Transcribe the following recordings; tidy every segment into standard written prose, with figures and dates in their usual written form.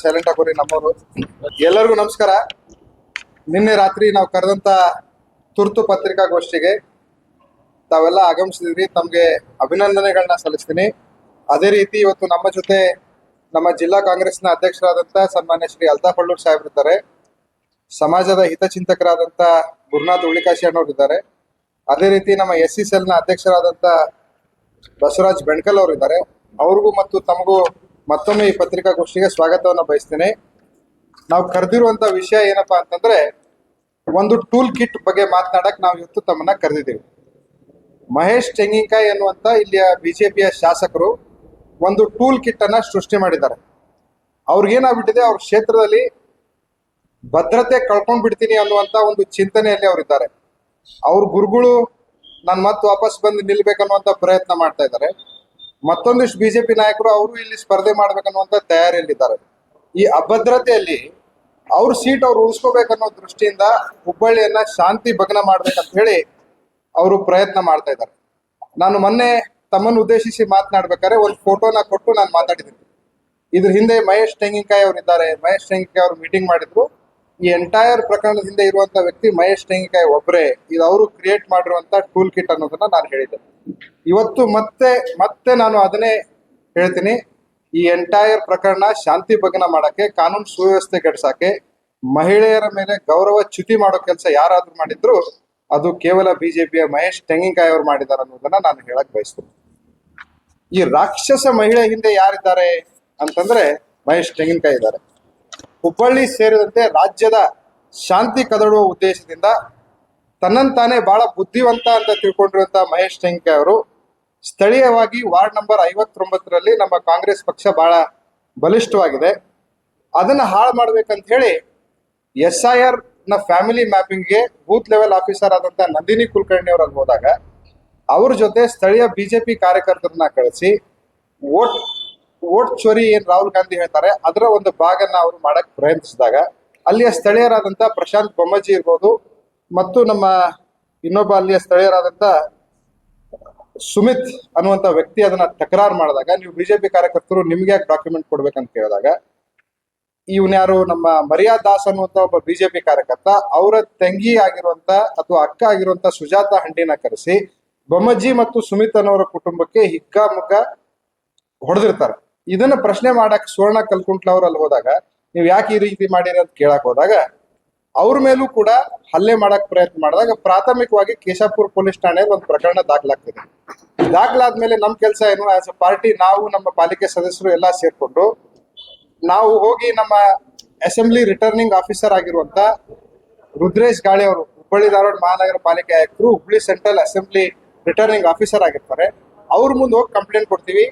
Silent ಆಗೋರಿ ನಮ್ಮವರು. ಎಲ್ಲರಿಗೂ ನಮಸ್ಕಾರ. ನಿನ್ನೆ ರಾತ್ರಿ ನಾವು ಕರೆದಂತ ತುರ್ತು ಪತ್ರಿಕಾಗೋಷ್ಠಿಗೆ ತಾವೆಲ್ಲ ಆಗಮಿಸಿದ್ರಿ. ತಮಗೆ ಅಭಿನಂದನೆಗಳನ್ನ ಸಲ್ಲಿಸ್ತೀನಿ. ಅದೇ ರೀತಿ ಇವತ್ತು ನಮ್ಮ ಜೊತೆ ನಮ್ಮ ಜಿಲ್ಲಾ ಕಾಂಗ್ರೆಸ್ನ ಅಧ್ಯಕ್ಷರಾದಂಥ ಸನ್ಮಾನ್ಯ ಶ್ರೀ ಅಲ್ತಾಫ್ ಅಳ್ಳೂರ್ ಸಾಹೇಬ್ರಿದ್ದಾರೆ. ಸಮಾಜದ ಹಿತಚಿಂತಕರಾದಂಥ ಗುರುನಾಥ್ ಉಳ್ಳಿಕಾಶಿ ಅನ್ನೋರಿದ್ದಾರೆ. ಅದೇ ರೀತಿ ನಮ್ಮ SCCL ನ ಅಧ್ಯಕ್ಷರಾದಂಥ ಬಸವರಾಜ್ ಬೆಣ್ಕಲ್ ಅವರಿದ್ದಾರೆ. ಅವ್ರಿಗೂ ಮತ್ತು ತಮಗೂ ಮತ್ತೊಮ್ಮೆ ಈ ಪತ್ರಿಕಾಗೋಷ್ಠಿಗೆ ಸ್ವಾಗತವನ್ನು ಬಯಸ್ತೇನೆ. ನಾವು ಕರೆದಿರುವಂತ ವಿಷಯ ಏನಪ್ಪಾ ಅಂತಂದ್ರೆ, ಒಂದು ಟೂಲ್ ಕಿಟ್ ಬಗ್ಗೆ ಮಾತನಾಡಕ್ ನಾವು ಇವತ್ತು ತಮ್ಮನ್ನ ಕರೆದಿದ್ದೀವಿ. ಮಹೇಶ್ ತೆಂಗಿನಕಾಯಿ ಎನ್ನುವಂತ ಇಲ್ಲಿಯ ಬಿಜೆಪಿಯ ಶಾಸಕರು ಒಂದು ಟೂಲ್ ಕಿಟ್ ಅನ್ನ ಸೃಷ್ಟಿ ಮಾಡಿದ್ದಾರೆ. ಅವ್ರಿಗೇನಾಗ್ಬಿಟ್ಟಿದೆ, ಅವ್ರ ಕ್ಷೇತ್ರದಲ್ಲಿ ಭದ್ರತೆ ಕಳ್ಕೊಂಡ್ ಬಿಡ್ತೀನಿ ಅನ್ನುವಂತ ಒಂದು ಚಿಂತನೆಯಲ್ಲಿ ಅವರಿದ್ದಾರೆ. ಅವ್ರ ಗುರುಗಳು ನಾನು ಮತ್ತೆ ವಾಪಸ್ ಬಂದು ನಿಲ್ಬೇಕನ್ನುವಂತ ಪ್ರಯತ್ನ ಮಾಡ್ತಾ ಇದ್ದಾರೆ. ಮತ್ತೊಂದಿಷ್ಟು ಬಿಜೆಪಿ ನಾಯಕರು ಅವರು ಇಲ್ಲಿ ಸ್ಪರ್ಧೆ ಮಾಡ್ಬೇಕನ್ನುವಂತ ತಯಾರಿಯಲ್ಲಿದ್ದಾರೆ. ಈ ಅಭದ್ರತೆಯಲ್ಲಿ ಅವ್ರ ಸೀಟ್ ಅವ್ರು ಉಳಿಸ್ಕೋಬೇಕನ್ನೋ ದೃಷ್ಟಿಯಿಂದ ಹುಬ್ಬಳ್ಳಿಯನ್ನ ಶಾಂತಿ ಭಗ್ನ ಮಾಡ್ಬೇಕಂತ ಹೇಳಿ ಅವರು ಪ್ರಯತ್ನ ಮಾಡ್ತಾ ಇದ್ದಾರೆ. ನಾನು ಮೊನ್ನೆ ತಮ್ಮನ್ನು ಉದ್ದೇಶಿಸಿ ಮಾತನಾಡ್ಬೇಕಾದ್ರೆ ಒಂದು ಫೋಟೋನ ಕೊಟ್ಟು ನಾನು ಮಾತಾಡಿದ್ದೀನಿ. ಇದ್ರ ಹಿಂದೆ ಮಹೇಶ್ ತೆಂಗಿನಕಾಯಿ ಅವರು ಇದ್ದಾರೆ. ಮಹೇಶ್ ತೆಂಗಿನಕಾಯಿ ಅವರು ಮೀಟಿಂಗ್ ಮಾಡಿದ್ರು. ಈ ಎಂಟೈರ್ ಪ್ರಕರಣದ ಹಿಂದೆ ಇರುವಂತ ವ್ಯಕ್ತಿ ಮಹೇಶ್ ತೆಂಗಿನಕಾಯಿ ಒಬ್ಬರೇ. ಇದು ಅವರು ಕ್ರಿಯೇಟ್ ಮಾಡಿರುವಂತ ಟೂಲ್ ಕಿಟ್ ಅನ್ನೋದನ್ನ ನಾನು ಹೇಳಿದ್ದೆ. ಇವತ್ತು ಮತ್ತೆ ನಾನು ಅದನ್ನೇ ಹೇಳ್ತೀನಿ. ಈ ಎಂಟೈರ್ ಪ್ರಕರಣ ಶಾಂತಿ ಭಗ್ನ ಮಾಡಕ್ಕೆ, ಕಾನೂನು ಸುವ್ಯವಸ್ಥೆ ಕೆಡ್ಸಕ್ಕೆ, ಮಹಿಳೆಯರ ಮೇಲೆ ಗೌರವ ಚ್ಯುತಿ ಮಾಡೋ ಕೆಲಸ ಯಾರಾದ್ರೂ ಮಾಡಿದ್ರು ಅದು ಕೇವಲ ಬಿಜೆಪಿಯ ಮಹೇಶ್ ತೆಂಗಿನಕಾಯಿ ಅವರು ಮಾಡಿದ್ದಾರೆ ಅನ್ನೋದನ್ನ ನಾನು ಹೇಳಕ್ ಬಯಸ್ತೀನಿ. ಈ ರಾಕ್ಷಸ ಮಹಿಳೆ ಹಿಂದೆ ಯಾರಿದ್ದಾರೆ ಅಂತಂದ್ರೆ ಮಹೇಶ್ ತೆಂಗಿನಕಾಯಿ ಇದ್ದಾರೆ. ಹುಬ್ಬಳ್ಳಿ ಸೇರಿದಂತೆ ರಾಜ್ಯದ ಶಾಂತಿ ಕದಡುವ ಉದ್ದೇಶದಿಂದ ತನ್ನಂತಾನೆ ಬಹಳ ಬುದ್ಧಿವಂತ ಅಂತ ತಿಳ್ಕೊಂಡಿರುವಂತ ಮಹೇಶ್ ತೆಂಗಿನಕಾಯಿ ಅವರು ಸ್ಥಳೀಯವಾಗಿ ವಾರ್ಡ್ ನಂಬರ್ 59ರಲ್ಲಿ ನಮ್ಮ ಕಾಂಗ್ರೆಸ್ ಪಕ್ಷ ಬಹಳ ಬಲಿಷ್ಠವಾಗಿದೆ. ಅದನ್ನ ಹಾಳು ಮಾಡ್ಬೇಕಂತ ಹೇಳಿ SIR ನ ಫ್ಯಾಮಿಲಿ ಮ್ಯಾಪಿಂಗ್ಗೆ ಬೂತ್ ಲೆವೆಲ್ ಆಫೀಸರ್ ಆದಂತ ನಂದಿನಿ ಕುಲಕರ್ಣಿ ಅವರು ಅಲ್ಲಿ ಹೋದಾಗ ಅವ್ರ ಜೊತೆ ಸ್ಥಳೀಯ ಬಿಜೆಪಿ ಕಾರ್ಯಕರ್ತರನ್ನ ಕಳಿಸಿ ವೋಟ್ ಚೋರಿ ಏನ್ ರಾಹುಲ್ ಗಾಂಧಿ ಹೇಳ್ತಾರೆ ಅದರ ಒಂದು ಭಾಗನ ಅವರು ಮಾಡಕ್ ಪ್ರಯತ್ನಿಸಿದಾಗ ಅಲ್ಲಿಯ ಸ್ಥಳೀಯರಾದಂತ ಪ್ರಶಾಂತ್ ಬೊಮ್ಮಜ್ಜಿ ಇರ್ಬೋದು ಮತ್ತು ನಮ್ಮ ಇನ್ನೊಬ್ಬ ಅಲ್ಲಿಯ ಸ್ಥಳೀಯರಾದಂತ ಸುಮಿತ್ ಅನ್ನುವಂತ ವ್ಯಕ್ತಿ ಅದನ್ನ ತಕರಾರು ಮಾಡಿದಾಗ, ನೀವು ಬಿಜೆಪಿ ಕಾರ್ಯಕರ್ತರು ನಿಮ್ಗೆ ಯಾಕೆ ಡಾಕ್ಯುಮೆಂಟ್ ಕೊಡ್ಬೇಕಂತ ಕೇಳಿದಾಗ, ಇವನ್ಯಾರು ನಮ್ಮ ಮರ್ಯಾದ ದಾಸ್ ಅನ್ನುವಂತ ಒಬ್ಬ ಬಿಜೆಪಿ ಕಾರ್ಯಕರ್ತ ಅವರ ತಂಗಿ ಆಗಿರುವಂತ ಅಥವಾ ಅಕ್ಕ ಆಗಿರುವಂತ ಸುಜಾತ ಹಂಡಿನ ಕರೆಸಿ ಬೊಮ್ಮಜ್ಜಿ ಮತ್ತು ಸುಮಿತ್ ಅನ್ನೋರ ಕುಟುಂಬಕ್ಕೆ ಹಿಗ್ಗಾಮುಗ್ಗ ಹೊಡೆದಿರ್ತಾರೆ. ಇದನ್ನ ಪ್ರಶ್ನೆ ಮಾಡಕ್ ಸುವರ್ಣ ಕಲ್ಕುಂಟ್ಲ ಅವ್ರು ಅಲ್ಲಿ ಹೋದಾಗ, ನೀವು ಯಾಕೆ ಈ ರೀತಿ ಮಾಡಿರಿ ಅಂತ ಕೇಳಕ್ ಹೋದಾಗ ಅವ್ರ ಮೇಲೂ ಕೂಡ ಹಲ್ಲೆ ಮಾಡಕ್ ಪ್ರಯತ್ನ ಮಾಡಿದಾಗ ಪ್ರಾಥಮಿಕವಾಗಿ ಕೇಶಾಪುರ ಪೊಲೀಸ್ ಠಾಣೆಯಲ್ಲಿ ಒಂದು ಪ್ರಕರಣ ದಾಖಲಾಗ್ತದೆ. ದಾಖಲಾದ್ಮೇಲೆ ನಮ್ಮ ಕೆಲಸ ಏನು, ಆಸ್ ಅ ಪಾರ್ಟಿ ನಾವು ನಮ್ಮ ಪಾಲಿಕೆ ಸದಸ್ಯರು ಎಲ್ಲ ಸೇರ್ಕೊಂಡು ನಾವು ಹೋಗಿ ನಮ್ಮ ಅಸೆಂಬ್ಲಿ ರಿಟರ್ನಿಂಗ್ ಆಫೀಸರ್ ಆಗಿರುವಂತ ರುದ್ರೇಶ್ ಗಾಳಿ ಅವರು, ಹುಬ್ಬಳ್ಳಿ ಧಾರವಾಡ ಮಹಾನಗರ ಪಾಲಿಕೆ ಆಯುಕ್ತರು, Hubballi central assembly returning officer ಆಗಿರ್ತಾರೆ, ಅವ್ರ ಮುಂದೆ ಹೋಗಿ ಕಂಪ್ಲೇಂಟ್ ಕೊಡ್ತೀವಿ.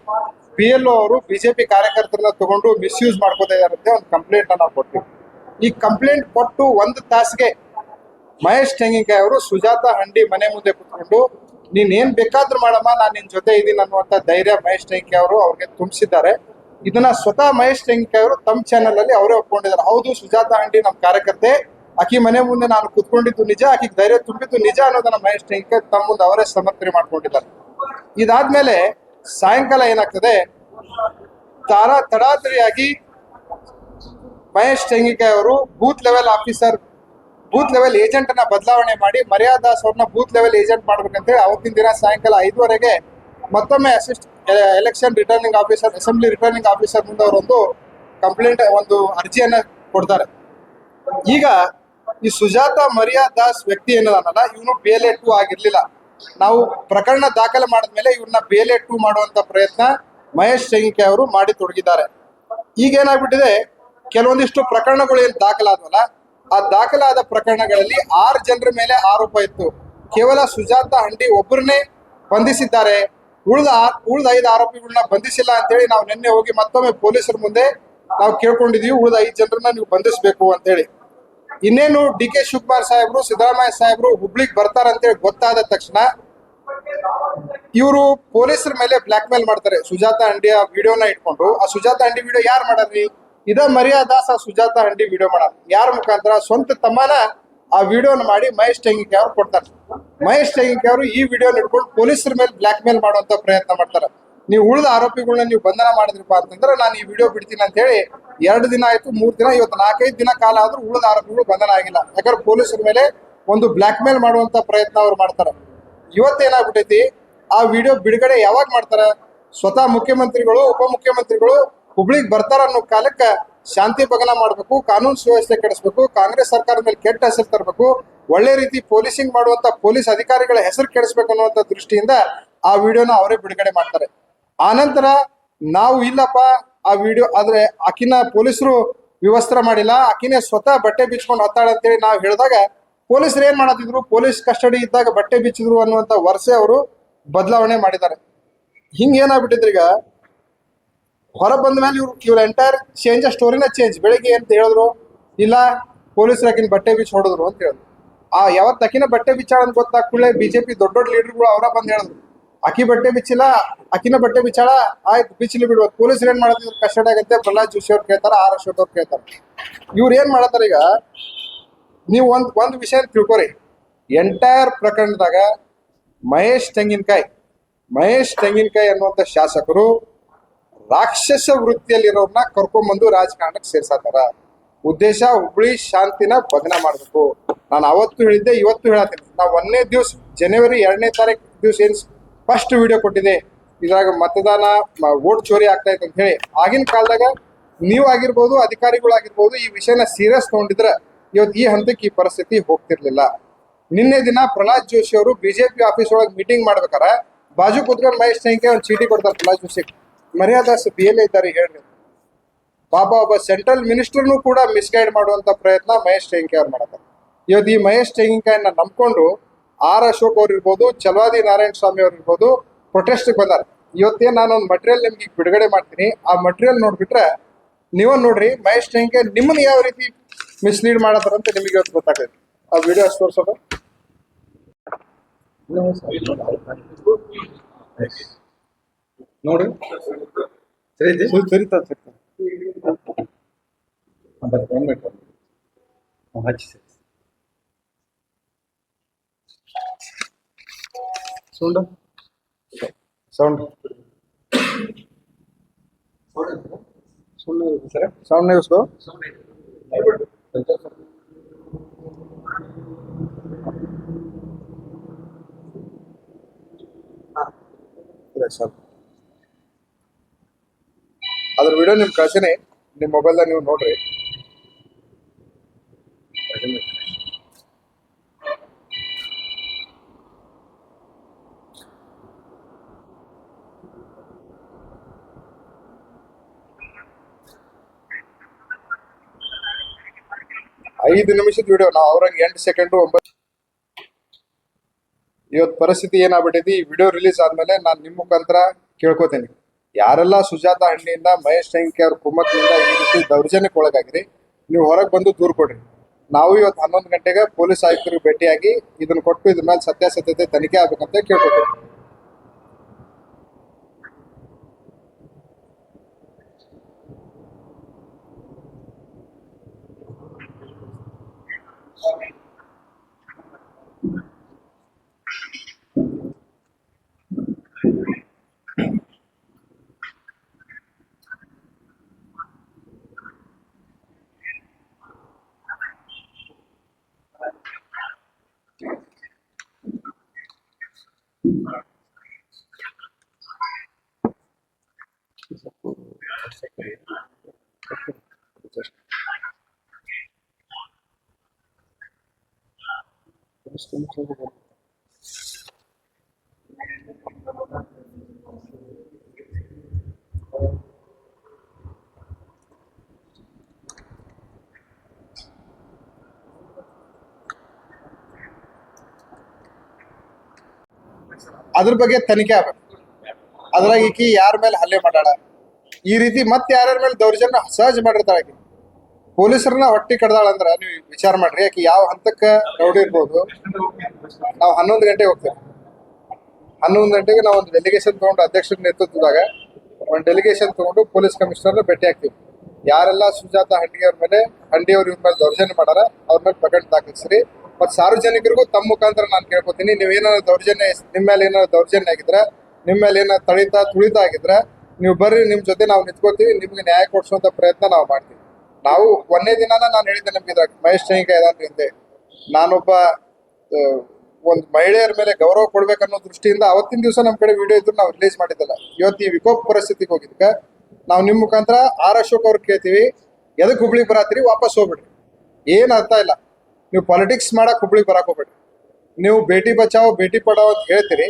PLO ಅವರು ಬಿಜೆಪಿ ಕಾರ್ಯಕರ್ತರನ್ನ ತಗೊಂಡು ಮಿಸ್ಯೂಸ್ ಮಾಡ್ಕೋತಾ ಇದಾರಂತೆ ಒಂದು ಕಂಪ್ಲೇಂಟ್ ನಾವು ಕೊಡ್ತೀವಿ. ಈ ಕಂಪ್ಲೇಂಟ್ ಕೊಟ್ಟು 1 ತಾಸಿಗೆ ಮಹೇಶ್ ತೆಂಗಿನಕಾಯಿ ಅವರು ಸುಜಾತ ಹಂಡಿ ಮನೆ ಮುಂದೆ ಕುತ್ಕೊಂಡು ನೀನ್ ಏನ್ ಬೇಕಾದ್ರೂ ಮಾಡಮ್ಮ, ನಾನು ನಿನ್ ಜೊತೆ ಇದೀನಿ ಅನ್ನುವಂತ ಧೈರ್ಯ ಮಹೇಶ್ ತೆಂಗಿನಕಾಯಿ ಅವರು ಅವ್ರಿಗೆ ತುಂಬಿಸಿದ್ದಾರೆ. ಇದನ್ನ ಸ್ವತಃ ಮಹೇಶ್ ತೆಂಗಿನಕಾಯಿ ಅವರು ತಮ್ಮ ಚಾನೆಲ್ ಅಲ್ಲಿ ಅವರೇ ಒಪ್ಕೊಂಡಿದ್ದಾರೆ. ಹೌದು, ಸುಜಾತ ಹಂಡಿ ನಮ್ ಕಾರ್ಯಕರ್ತೆ, ಆಕಿ ಮನೆ ಮುಂದೆ ನಾನು ಕುತ್ಕೊಂಡಿದ್ದು ನಿಜ, ಆಕಿಗೆ ಧೈರ್ಯ ತುಂಬಿದ್ದು ನಿಜ ಅನ್ನೋದನ್ನ ಮಹೇಶ್ ತೆಂಗಿನಕಾಯಿ ತಮ್ಮ ಮುಂದೆ ಅವರೇ ಸಮರ್ಥನೆ ಮಾಡ್ಕೊಂಡಿದ್ದಾರೆ. ಇದಾದ್ಮೇಲೆ ಸಾಯಂಕಾಲ ಏನಾಗ್ತದೆ, ತಡಾತಡಿಯಾಗಿ ಮಹೇಶ್ ತೆಂಗಿನಕಾಯಿ ಅವರು ಬೂತ್ ಲೆವೆಲ್ ಏಜೆಂಟ್ ಅನ್ನ ಬದಲಾವಣೆ ಮಾಡಿ ಮರ್ಯಾದಾಸ್ ಅವ್ರನ್ನ ಬೂತ್ ಲೆವೆಲ್ ಏಜೆಂಟ್ ಮಾಡ್ಬೇಕಂತೇಳಿ ಅವತ್ತಿನ ದಿನ ಸಾಯಂಕಾಲ 5:30ಗೆ ಮತ್ತೊಮ್ಮೆ election returning officer, assembly returning officer ಮುಂದೆ ಅವರೊಂದು ಒಂದು ಅರ್ಜಿಯನ್ನ ಕೊಡ್ತಾರೆ. ಈಗ ಈ ಸುಜಾತ ಮರ್ಯಾದಾಸ್ ವ್ಯಕ್ತಿ ಏನದಾನಲ್ಲ, ಇವನು BLA 2 ಆಗಿರ್ಲಿಲ್ಲ. ನಾವು ಪ್ರಕರಣ ದಾಖಲೆ ಮಾಡಿದ್ಮೇಲೆ ಇವ್ರನ್ನ BLA 2 ಮಾಡುವಂತ ಪ್ರಯತ್ನ ಮಹೇಶ್ ತೆಂಗಿನಕಾಯಿ ಅವರು ಮಾಡಿ ತೊಡಗಿದ್ದಾರೆ. ಈಗ ಏನಾಗ್ಬಿಟ್ಟಿದೆ, ಕೆಲವೊಂದಿಷ್ಟು ಪ್ರಕರಣಗಳು ಏನು ದಾಖಲಾದ್ವಲ್ಲ, ಆ ದಾಖಲಾದ ಪ್ರಕರಣಗಳಲ್ಲಿ 6 ಜನರ ಮೇಲೆ ಆರೋಪ ಇತ್ತು. ಕೇವಲ ಸುಜಾತ ಹಂಡಿ ಒಬ್ಬರನ್ನೇ ಬಂಧಿಸಿದ್ದಾರೆ, ಉಳಿದ 5 ಆರೋಪಿಗಳನ್ನ ಬಂಧಿಸಿಲ್ಲ ಅಂತೇಳಿ ನಾವು ನಿನ್ನೆ ಹೋಗಿ ಮತ್ತೊಮ್ಮೆ ಪೊಲೀಸರ ಮುಂದೆ ನಾವು ಕೇಳ್ಕೊಂಡಿದೀವಿ, ಉಳಿದ 5 ಜನರನ್ನ ನೀವು ಬಂಧಿಸಬೇಕು ಅಂತೇಳಿ. ಇನ್ನೇನು DK ಶಿವಕುಮಾರ್ ಸಾಹೇಬ್ರು, ಸಿದ್ದರಾಮಯ್ಯ ಸಾಹೇಬ್ರು ಹುಬ್ಳಿಗೆ ಬರ್ತಾರಂತೇಳಿ ಗೊತ್ತಾದ ತಕ್ಷಣ ಇವರು ಪೊಲೀಸರ ಮೇಲೆ ಬ್ಲಾಕ್ ಮೇಲ್ ಮಾಡ್ತಾರೆ. ಸುಜಾತ ಹಂಡಿಯ ವಿಡಿಯೋನ ಇಟ್ಕೊಂಡು, ಆ ಸುಜಾತ ಹಂಡಿ ವಿಡಿಯೋ ಯಾರು ಮಾಡಾರ್ರಿ, ಇದ ಮರ್ಯಾದಾಸ್ ಆ ಸುಜಾತ ಹಂಡಿ ವಿಡಿಯೋ ಮಾಡಾರ. ಯಾರ ಮುಖಾಂತರ? ಸ್ವಂತ ತಮ್ಮನ ಆ ವಿಡಿಯೋನ ಮಾಡಿ ಮಹೇಶ್ ತೆಂಗಿನಕಾಯಿ ಅವ್ರು ಕೊಡ್ತಾರೆ. ಮಹೇಶ್ ತೆಂಗಿನಕಾಯಿ ಅವರು ಈ ವಿಡಿಯೋನ ಇಟ್ಕೊಂಡು ಪೊಲೀಸರ ಮೇಲೆ ಬ್ಲಾಕ್ ಮೇಲ್ ಮಾಡುವಂತ ಪ್ರಯತ್ನ ಮಾಡ್ತಾರೆ. ನೀವು ಉಳಿದ ಆರೋಪಿಗಳನ್ನ ನೀವು ಬಂಧನ ಮಾಡಿದ್ರಪ್ಪ ಅಂತಂದ್ರೆ ನಾನು ಈ ವಿಡಿಯೋ ಬಿಡ್ತೀನಿ ಅಂತ ಹೇಳಿ 2 ದಿನ ಆಯ್ತು, 3 ದಿನ, ಇವತ್ತು 4-5 ದಿನ ಕಾಲ ಆದ್ರೂ ಉಳಿದ ಆರೋಪಿಗಳು ಬಂಧನ ಆಗಿಲ್ಲ. ಯಾಕಂದ್ರೆ ಪೊಲೀಸರ ಮೇಲೆ ಒಂದು ಬ್ಲಾಕ್ ಮೇಲ್ ಮಾಡುವಂತ ಪ್ರಯತ್ನ ಅವ್ರು ಮಾಡ್ತಾರೆ. ಇವತ್ತೇನಾಗ್ಬಿಟ್ಟೈತಿ, ಆ ವಿಡಿಯೋ ಬಿಡುಗಡೆ ಯಾವಾಗ ಮಾಡ್ತಾರ? ಸ್ವತಃ ಮುಖ್ಯಮಂತ್ರಿಗಳು, ಉಪಮುಖ್ಯಮಂತ್ರಿಗಳು ಹುಬ್ಳಿಗೆ ಬರ್ತಾರ ಅನ್ನೋ ಕಾಲಕ್ಕೆ ಶಾಂತಿ ಭಂಗನ ಮಾಡಬೇಕು, ಕಾನೂನು ಸುವ್ಯವಸ್ಥೆ ಕೆಡಿಸ್ಬೇಕು, ಕಾಂಗ್ರೆಸ್ ಸರ್ಕಾರದ ಮೇಲೆ ಕೆಟ್ಟ ಹೆಸರು ತರಬೇಕು, ಒಳ್ಳೆ ರೀತಿ ಪೊಲೀಸಿಂಗ್ ಮಾಡುವಂತ ಪೊಲೀಸ್ ಅಧಿಕಾರಿಗಳ ಹೆಸರು ಕೆಡಿಸ್ಬೇಕು ಅನ್ನುವಂತ ದೃಷ್ಟಿಯಿಂದ ಆ ವಿಡಿಯೋನ ಅವರೇ ಬಿಡುಗಡೆ ಮಾಡ್ತಾರೆ. ಆನಂತರ ನಾವು ಇಲ್ಲಪ್ಪ ಆ ವಿಡಿಯೋ ಆದ್ರೆ ಆಕಿನ ಪೊಲೀಸರು ವಿವಸ್ತ್ರ ಮಾಡಿಲ್ಲ, ಆಕಿನೇ ಸ್ವತಃ ಬಟ್ಟೆ ಬಿಚ್ಕೊಂಡು ಹತ್ತಾಳ ಅಂತೇಳಿ ನಾವು ಹೇಳಿದಾಗ ಪೊಲೀಸರು ಏನ್ ಮಾಡತ್ತಿದ್ರು, ಪೊಲೀಸ್ ಕಸ್ಟಡಿ ಇದ್ದಾಗ ಬಟ್ಟೆ ಬಿಚ್ಚಿದ್ರು ಅನ್ನುವಂತ ವರ್ಷೆ ಅವರು ಬದಲಾವಣೆ ಮಾಡಿದ್ದಾರೆ. ಹಿಂಗ ಏನಾಗ್ಬಿಟ್ಟಿದ್ರಿ, ಈಗ ಹೊರ ಬಂದ ಮೇಲೆ ಇವ್ರ ಎಂಟೈರ್ ಚೇಂಜ್ ಸ್ಟೋರಿನ ಚೇಂಜ್. ಬೆಳಿಗ್ಗೆ ಅಂತ ಹೇಳಿದ್ರು, ಇಲ್ಲ ಪೊಲೀಸರು ಆಕಿನ ಬಟ್ಟೆ ಬಿಚ್ಚಿ ಹೊಡೆದ್ರು ಅಂತ ಹೇಳಿದ್ರು. ಯಾವತ್ತು ಆಕಿನ ಬಟ್ಟೆ ಬಿಚ್ಚಾಳ ಅಂತ ಗೊತ್ತಾಗ ಕೂಡಲೇ ಬಿಜೆಪಿ ದೊಡ್ಡ ದೊಡ್ಡ ಲೀಡರ್ಗಳು ಅವರ ಬಂದ್ ಹೇಳಿದ್ರು, ಅಕ್ಕಿ ಬಟ್ಟೆ ಬಿಚ್ಚಿಲ್ಲ, ಅಕ್ಕಿನ ಬಟ್ಟೆ ಬಿಚ್ಚಾಳ, ಆಯ್ತು ಬಿಚ್ಚಲಿ ಬಿಡುವ. ಪೊಲೀಸರು ಏನ್ ಮಾಡತ್ತಿದ್ರು, ಕಸ್ಟಡಿ ಆಗತ್ತೆ, ಪ್ರಹ್ಲಾದ್ ಜೋಶಿ ಅವ್ರು ಕೇಳ್ತಾರ, ಆರ್ ಅಶೋಕ್ ಅವ್ರು ಕೇಳ್ತಾರೆ. ಇವ್ರು ಏನ್ ಮಾಡತ್ತಾರ, ಈಗ ನೀವು ಒಂದ್ ವಿಷಯ ತಿಳ್ಕೊರಿ, ಎಂಟೈರ್ ಪ್ರಕರಣದಾಗ ಮಹೇಶ್ ತೆಂಗಿನಕಾಯಿ ಅನ್ನುವಂಥ ಶಾಸಕರು ರಾಕ್ಷಸ ವೃತ್ತಿಯಲ್ಲಿರೋರ್ನ ಕರ್ಕೊಂಡ್ಬಂದು ರಾಜಕಾರಣಕ್ಕೆ ಸೇರ್ಸಾತಾರ. ಉದ್ದೇಶ ಹುಬ್ಳಿ ಶಾಂತಿನ ಭಗ್ನ ಮಾಡ್ಬೇಕು. ನಾನು ಅವತ್ತು ಹೇಳಿದ್ದೆ, ಇವತ್ತು ಹೇಳತ್ತೀನಿ. ನಾವು 1ನೇ ದಿವಸ ಜನವರಿ 2ನೇ ತಾರೀಕು ದಿವಸ ಏನ್ ಫಸ್ಟ್ ವಿಡಿಯೋ ಕೊಟ್ಟಿದೆ, ಇದ್ರಾಗ ಮತದಾನ ವೋಟ್ ಚೋರಿ ಆಗ್ತಾ ಇತ್ತು ಅಂತ ಹೇಳಿ. ಆಗಿನ ಕಾಲದಾಗ ನೀವು ಆಗಿರ್ಬೋದು, ಅಧಿಕಾರಿಗಳಾಗಿರ್ಬೋದು, ಈ ವಿಷಯನ ಸೀರಿಯಸ್ ತಗೊಂಡಿದ್ರೆ ಇವತ್ತು ಈ ಹಂತಕ್ಕೆ ಈ ಪರಿಸ್ಥಿತಿ ಹೋಗ್ತಿರ್ಲಿಲ್ಲ. ನಿನ್ನೆ ದಿನ ಪ್ರಹ್ಲಾದ್ ಜೋಶಿ ಅವರು ಬಿಜೆಪಿ ಆಫೀಸ್ ಒಳಗೆ ಮೀಟಿಂಗ್ ಮಾಡ್ಬೇಕಾರ ಬಾಜು ಕುತ್ಕೊಂಡು ಮಹೇಶ್ ತೆಂಗಿನಕಾಯಿ ಒಂದು ಚೀಟಿ ಕೊಡ್ತಾರೆ ಪ್ರಹ್ಲಾದ್ ಜೋಶಿ. ಮರ್ಯಾದಾಸ್ ಬಿಎಲ್ಎ ಇದ್ದಾರೆ ಹೇಳ್ರಿ. ಒಬ್ಬ ಸೆಂಟ್ರಲ್ ಮಿನಿಸ್ಟರ್ನು ಕೂಡ ಮಿಸ್ಗೈಡ್ ಮಾಡುವಂತ ಪ್ರಯತ್ನ ಮಹೇಶ್ ತೆಂಗಿನಕಾಯಿ ಅವ್ರು ಮಾಡತಾರೆ. ಇವತ್ತು ಈ ಮಹೇಶ್ ತೆಂಗಿನಕಾಯಿನ ನಂಬ್ಕೊಂಡು ಆರ್ ಅಶೋಕ್ ಅವ್ರು ಇರ್ಬೋದು, ಚಲವಾದಿ ನಾರಾಯಣ ಸ್ವಾಮಿ ಅವ್ರು ಇರ್ಬೋದು, ಪ್ರೊಟೆಸ್ಟ್ ಬಂದಾರ. ಇವತ್ತೇನು ನಾನೊಂದು ಮಟೀರಿಯಲ್ ನಿಮ್ಗೆ ಬಿಡುಗಡೆ ಮಾಡ್ತೀನಿ, ಆ ಮಟೀರಿಯಲ್ ನೋಡ್ಬಿಟ್ರೆ ನೀವ ನೋಡ್ರಿ ಮಹೇಶ್ ತೆಂಗಿನಕಾಯಿ ನಿಮ್ಮನ್ನ ಯಾವ ರೀತಿ ಮಿಸ್ಲೀಡ್ ಮಾಡತ್ತಾರಂತ ನಿಮಗೆ ಇವತ್ತು ಗೊತ್ತಾಗ್ತದೆ. ಆ ವಿಡಿಯೋ ಅಷ್ಟು ತೋರ್ಸೋದು ನೋಡಿ, ಸೌಂಡ್ ನ್ಯೂಸ್ಗೋ ಅದ್ರ ವಿಡಿಯೋ ನಿಮ್ ಕಳ್ಸಿನಿ, ನಿಮ್ ಮೊಬೈಲ್ದಾಗ ನೀವು ನೋಡ್ರಿ. ಐದು ನಿಮಿಷದ ವಿಡಿಯೋ, ನಾವು ಅವ್ರಂಗೆ 8 ಸೆಕೆಂಡು 9. ಇವತ್ತು ಪರಿಸ್ಥಿತಿ ಏನಾಗ್ಬಿಟ್ಟೈತಿ, ಈ ವಿಡಿಯೋ ರಿಲೀಸ್ ಆದ್ಮೇಲೆ ನಾನು ನಿಮ್ಮ ಮುಖಾಂತರ ಕೇಳ್ಕೊತೇನೆ, ಯಾರೆಲ್ಲ ಸುಜಾತ ಹಳ್ಳಿಯಿಂದ ಮಹೇಶ್ ತೆಂಗಿನಕಾಯಿ ಅವ್ರ ಕುಮ್ಮಕ್ಕಿನಿಂದ ಈ ರೀತಿ ದೌರ್ಜನ್ಯಕ್ಕೆ ಒಳಗಾಗಿರಿ, ನೀವು ಹೊರಗೆ ಬಂದು ದೂರು ಕೊಡ್ರಿ. ನಾವು ಇವತ್ತು 11 ಗಂಟೆಗೆ ಪೊಲೀಸ್ ಆಯುಕ್ತರಿಗೆ ಭೇಟಿಯಾಗಿ ಇದನ್ನ ಕೊಟ್ಟು ಇದ್ರ ಮೇಲೆ ಸತ್ಯಾಸತ್ಯತೆ ತನಿಖೆ ಆಗ್ಬೇಕಂತ ಕೇಳ್ಕೊತೀವಿ. ಅದ್ರ ಬಗ್ಗೆ ತನಿಖೆ ಆಗ್ಬೇಕು. ಅದ್ರಾಗ ಈಕಿ ಯಾರ ಮೇಲೆ ಹಲ್ಲೆ ಮಾಡಾಳ, ಈ ರೀತಿ ಮತ್ತೆ ಯಾರ್ಯಾರ ಮೇಲೆ ದೌರ್ಜನ್ಯ ಸಹಜ ಮಾಡಿರ್ತಾಳ ಆಕಿ, ಪೊಲೀಸರನ್ನ ಹೊಟ್ಟಿ ಕಡ್ದಾಳ ಅಂದ್ರ ನೀವು ವಿಚಾರ ಮಾಡ್ರಿ ಆಕಿ ಯಾವ ಹಂತಕ್ಕೆ ರೌಡಿ ಇರ್ಬೋದು. ನಾವು 11 ಗಂಟೆಗೆ ಹೋಗ್ತೇವೆ. 11 ಗಂಟೆಗೆ ನಾವು ಒಂದು ಡೆಲಿಗೇಷನ್ ತಗೊಂಡು ಅಧ್ಯಕ್ಷರ ನೇತೃತ್ವದಾಗ ಒಂದು ಡೆಲಿಗೇಷನ್ ತಗೊಂಡು ಪೊಲೀಸ್ ಕಮಿಷನರ್ ಭೇಟಿ ಆಗ್ತೀವಿ. ಯಾರೆಲ್ಲ ಸುಜಾತ ಹಂಡಿಯವ್ರ ಮೇಲೆ ಇವ್ರ ಮೇಲೆ ದೌರ್ಜನ್ಯ ಮಾಡಾರ ಅವ್ರ ಮೇಲೆ ಪ್ರಕರಣ ದಾಖಲಿಸ್ರಿ. ಮತ್ತು ಸಾರ್ವಜನಿಕರಿಗೂ ತಮ್ಮ ಮುಖಾಂತರ ನಾನು ಕೇಳ್ಕೊತೀನಿ, ನೀವೇನಾದ್ರು ದೌರ್ಜನ್ಯ ನಿಮ್ಮ ಮೇಲೆ ಏನಾದ್ರು ದೌರ್ಜನ್ಯ ಆಗಿದ್ರೆ, ನಿಮ್ಮ ಮೇಲೆ ಏನಾದ್ರು ತುಳಿತ ಆಗಿದ್ರೆ ನೀವು ಬರ್ರಿ, ನಿಮ್ಮ ಜೊತೆ ನಾವು ನಿಂತ್ಕೋತೀವಿ, ನಿಮ್ಗೆ ನ್ಯಾಯ ಕೊಡಿಸುವಂತ ಪ್ರಯತ್ನ ನಾವು ಮಾಡ್ತೀವಿ. ನಾವು ಒಂದೇ ದಿನಾನ ನಾನು ಹೇಳಿದ್ದೆ ನಿಮ್ಗೆ ಇದ್ರಾಗ ಮಹೇಶ್ ಚೈನಿಕ ಇದಾನ ಹಿಂದೆ ನಾನೊಬ್ಬ ಒಂದು ಮಹಿಳೆಯರ ಮೇಲೆ ಗೌರವ ಕೊಡ್ಬೇಕನ್ನೋ ದೃಷ್ಟಿಯಿಂದ ಅವತ್ತಿನ ದಿವಸ ನಮ್ಮ ಕಡೆ ವಿಡಿಯೋ ಇದ್ರು ನಾವು ರಿಲೀಸ್ ಮಾಡಿದ್ದಲ್ಲ. ಇವತ್ತು ಈ ವಿಕೋಪ ಪರಿಸ್ಥಿತಿಗೆ ಹೋಗಿದ್ಕ ನಾವು ನಿಮ್ಮ ಮುಖಾಂತರ ಆರ್ ಅಶೋಕ್ ಅವ್ರಿಗೆ ಕೇಳ್ತೀವಿ, ಎದಕ್ಕೆ ಹುಬ್ಳಿಗೆ ಬರತ್ತೀರಿ, ವಾಪಸ್ ಹೋಗ್ಬಿಡ್ರಿ. ಏನು ಅರ್ಥ ಇಲ್ಲ, ನೀವು ಪಾಲಿಟಿಕ್ಸ್ ಮಾಡಕ್ ಹುಬ್ಳಿಗೆ ಬರಕ್ ಹೋಗ್ಬೇಡ್ರಿ. ನೀವು ಬೇಟಿ ಬಚಾವ್ ಬೇಟಿ ಪಡಾವ್ ಅಂತ ಹೇಳ್ತೀರಿ,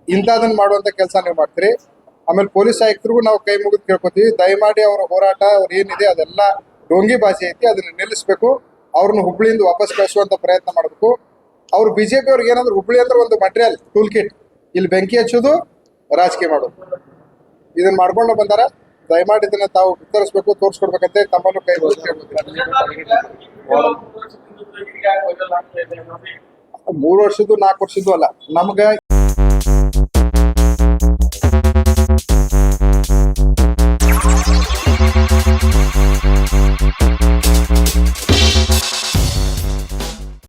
ಇಂಥದನ್ನ ಮಾಡುವಂತ ಕೆಲಸ ನೀವು ಮಾಡ್ತೀರಿ. ಆಮೇಲೆ ಪೊಲೀಸ್ ಆಯುಕ್ತರಿಗೂ ನಾವು ಕೈ ಮುಗಿದು ಕೇಳ್ಕೊತೀವಿ, ದಯಮಾಡಿ ಅವರ ಹೋರಾಟ ಅವ್ರು ಏನಿದೆ ಅದೆಲ್ಲ ಡೋಂಗಿ ಬಾಜಿ ಐತಿ, ಅದನ್ನ ನಿಲ್ಲಿಸ್ಬೇಕು. ಅವ್ರನ್ನ ಹುಬ್ಳಿಯಿಂದ ವಾಪಸ್ ಕಳಿಸುವಂತ ಪ್ರಯತ್ನ ಮಾಡಬೇಕು. ಅವ್ರು ಬಿಜೆಪಿ ಅವ್ರಿಗೆ ಏನಾದ್ರು ಹುಬ್ಳಿ ಅಂದ್ರೆ ಒಂದು ಮಟೀರಿಯಲ್ ಟೂಲ್ ಕಿಟ್, ಇಲ್ಲಿ ಬೆಂಕಿ ಹಚ್ಚೋದು, ರಾಜಕೀಯ ಮಾಡೋದು, ಇದನ್ನ ಮಾಡ್ಕೊಂಡು ಬಂದಾರ. ದಯಮಾಡಿ ಇದನ್ನ ತಾವು ಉತ್ತರಿಸ್ಬೇಕು, ತೋರಿಸ್ಕೊಡ್ಬೇಕಂತ ತಮ್ಮನ್ನು ಕೈ ಮುಗಿದು ಕೇಳ್ಕೊತೀವಿ. 3 ವರ್ಷದ್ದು 4 ವರ್ಷದ್ದು ಅಲ್ಲ, ನಮ್ಗ